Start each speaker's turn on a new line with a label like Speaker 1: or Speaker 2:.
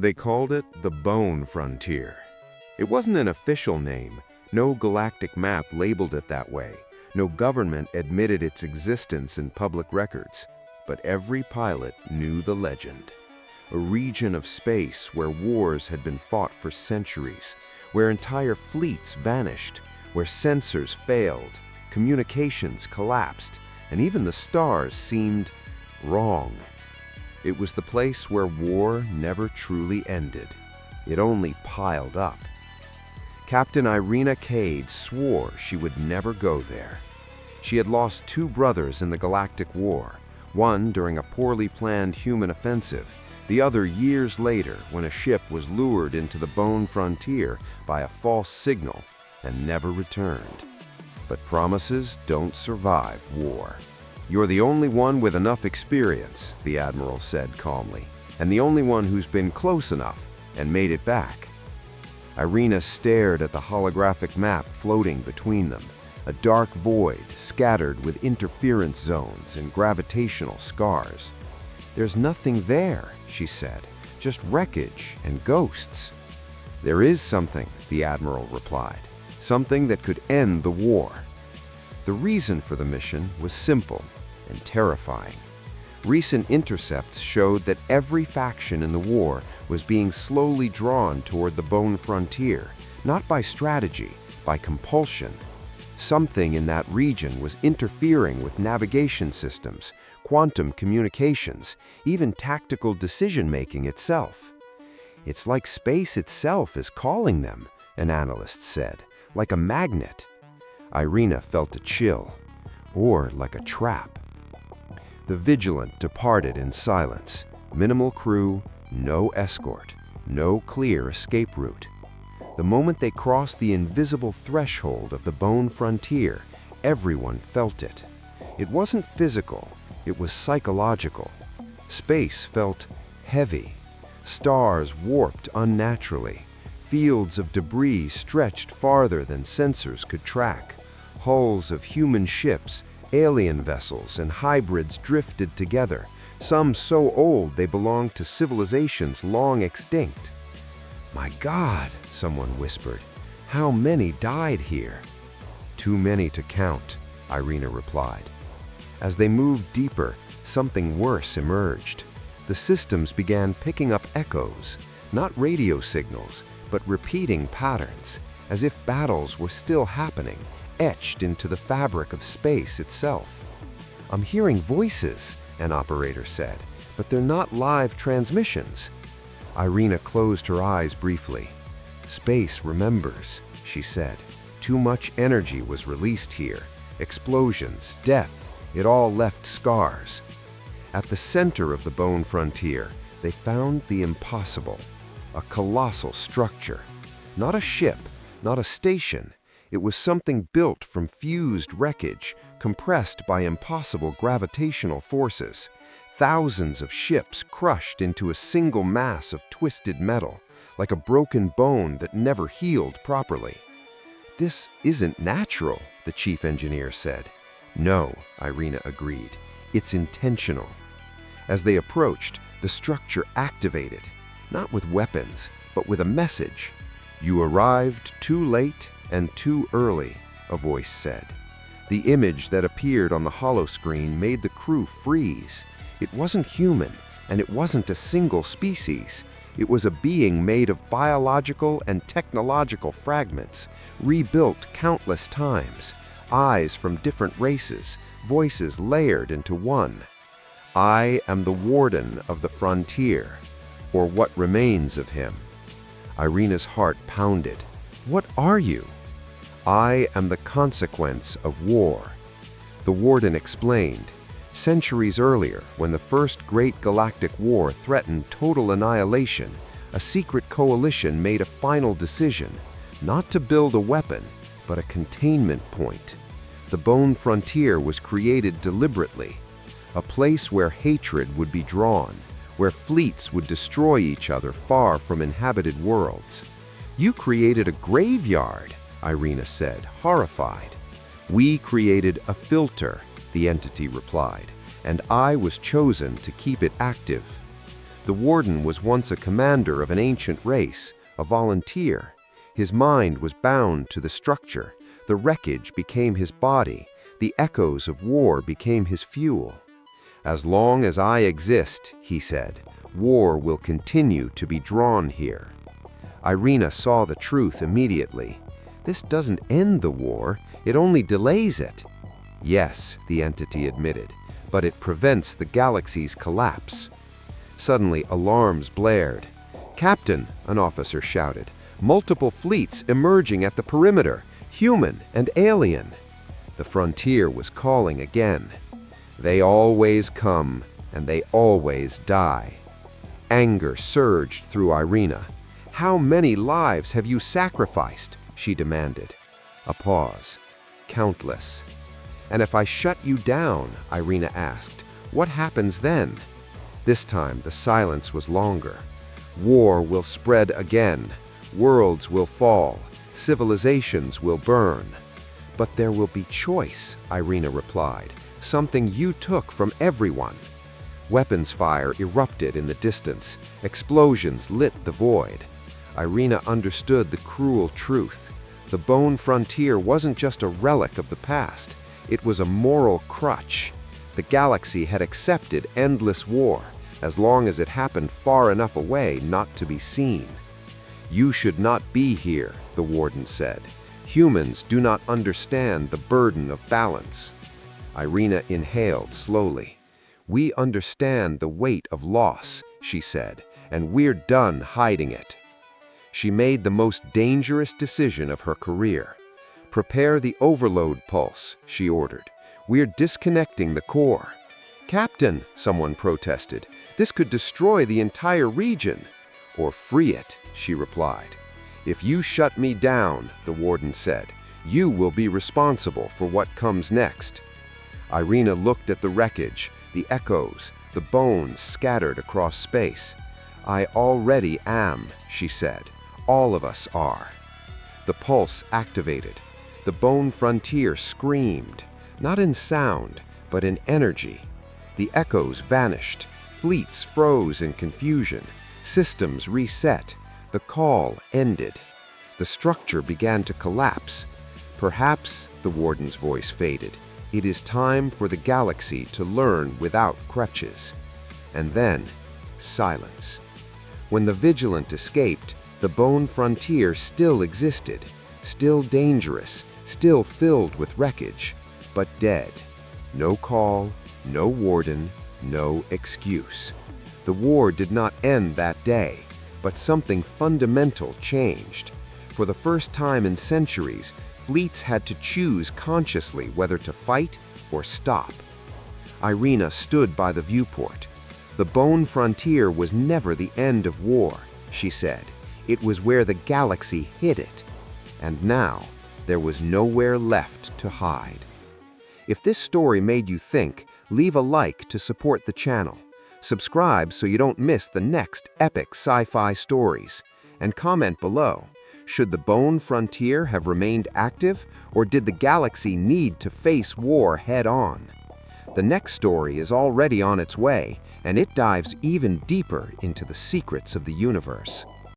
Speaker 1: They called it the Bone Frontier. It wasn't an official name. No galactic map labeled it that way. No government admitted its existence in public records. But every pilot knew the legend. A region of space where wars had been fought for centuries, where entire fleets vanished, where sensors failed, communications collapsed, and even the stars seemed wrong. It was the place where war never truly ended. It only piled up. Captain Irina Cade swore she would never go there. She had lost 2 brothers in the Galactic War, one during a poorly planned human offensive, the other years later when a ship was lured into the Bone Frontier by a false signal and never returned. But promises don't survive war. "You're the only one with enough experience," the Admiral said calmly, "and the only one who's been close enough and made it back." Irina stared at the holographic map floating between them, a dark void scattered with interference zones and gravitational scars. "There's nothing there," she said, "just wreckage and ghosts." "There is something," the Admiral replied, "something that could end the war." The reason for the mission was simple and terrifying. Recent intercepts showed that every faction in the war was being slowly drawn toward the Bone Frontier, not by strategy, by compulsion. Something in that region was interfering with navigation systems, quantum communications, even tactical decision-making itself. "It's like space itself is calling them," an analyst said, "like a magnet." Irina felt a chill, or like a trap. The Vigilant departed in silence. Minimal crew, no escort, no clear escape route. The moment they crossed the invisible threshold of the Bone Frontier, everyone felt it. It wasn't physical, it was psychological. Space felt heavy. Stars warped unnaturally. Fields of debris stretched farther than sensors could track. Hulls of human ships, alien vessels, and hybrids drifted together, some so old they belonged to civilizations long extinct. "My God," someone whispered, "how many died here?" "Too many to count," Irina replied. As they moved deeper, something worse emerged. The systems began picking up echoes, not radio signals, but repeating patterns, as if battles were still happening, etched into the fabric of space itself. "I'm hearing voices," an operator said, "but they're not live transmissions." Irina closed her eyes briefly. "Space remembers," she said. "Too much energy was released here. Explosions, death, it all left scars." At the center of the Bone Frontier, they found the impossible. A colossal structure. Not a ship, not a station. It was something built from fused wreckage, compressed by impossible gravitational forces. Thousands of ships crushed into a single mass of twisted metal, like a broken bone that never healed properly. "This isn't natural," the chief engineer said. "No," Irina agreed. "It's intentional." As they approached, the structure activated, not with weapons, but with a message. "You arrived too late and too early," a voice said. The image that appeared on the holoscreen made the crew freeze. It wasn't human, and it wasn't a single species. It was a being made of biological and technological fragments, rebuilt countless times, eyes from different races, voices layered into one. "I am the warden of the frontier, or what remains of him." Irina's heart pounded. "What are you?" "I am the consequence of war." The warden explained. Centuries earlier, when the first great galactic war threatened total annihilation, a secret coalition made a final decision, not to build a weapon, but a containment point. The Bone Frontier was created deliberately, a place where hatred would be drawn, where fleets would destroy each other far from inhabited worlds. "You created a graveyard," Irina said, horrified. "We created a filter," the entity replied, "and I was chosen to keep it active." The warden was once a commander of an ancient race, a volunteer. His mind was bound to the structure. The wreckage became his body. The echoes of war became his fuel. "As long as I exist," he said, "war will continue to be drawn here." Irina saw the truth immediately. This doesn't end the war, it only delays it. Yes, the entity admitted, but it prevents the galaxy's collapse. Suddenly, alarms blared. "Captain," an officer shouted, "multiple fleets emerging at the perimeter, human and alien." The frontier was calling again. They always come, and they always die. Anger surged through Irina. "How many lives have you sacrificed?" she demanded. A pause. "Countless." "And if I shut you down," Irina asked, "what happens then?" This time the silence was longer. "War will spread again. Worlds will fall. Civilizations will burn." "But there will be choice," Irina replied. "Something you took from everyone." Weapons fire erupted in the distance. Explosions lit the void. Irina understood the cruel truth. The bone frontier wasn't just a relic of the past. It was a moral crutch. The galaxy had accepted endless war, as long as it happened far enough away not to be seen. "You should not be here," the warden said. "Humans do not understand the burden of balance." Irina inhaled slowly. "We understand the weight of loss," she said, "and we're done hiding it." She made the most dangerous decision of her career. "Prepare the overload pulse," she ordered. "We're disconnecting the core." "Captain," someone protested, "this could destroy the entire region." "Or free it," she replied. "If you shut me down," the warden said, "you will be responsible for what comes next." Irina looked at the wreckage, the echoes, the bones scattered across space. "I already am," she said. "All of us are." The pulse activated. The bone frontier screamed, not in sound, but in energy. The echoes vanished. Fleets froze in confusion. Systems reset. The call ended. The structure began to collapse. "Perhaps," the warden's voice faded, "it is time for the galaxy to learn without crutches." And then, silence. When the Vigilant escaped, the bone frontier still existed, still dangerous, still filled with wreckage, but dead. No call, no warden, no excuse. The war did not end that day, but something fundamental changed. For the first time in centuries, fleets had to choose consciously whether to fight or stop. Irina stood by the viewport. "The bone frontier was never the end of war," she said. "It was where the galaxy hid it. And now, there was nowhere left to hide." If this story made you think, leave a like to support the channel. Subscribe so you don't miss the next epic sci-fi stories. And comment below, should the bone frontier have remained active, or did the galaxy need to face war head-on? The next story is already on its way, and it dives even deeper into the secrets of the universe.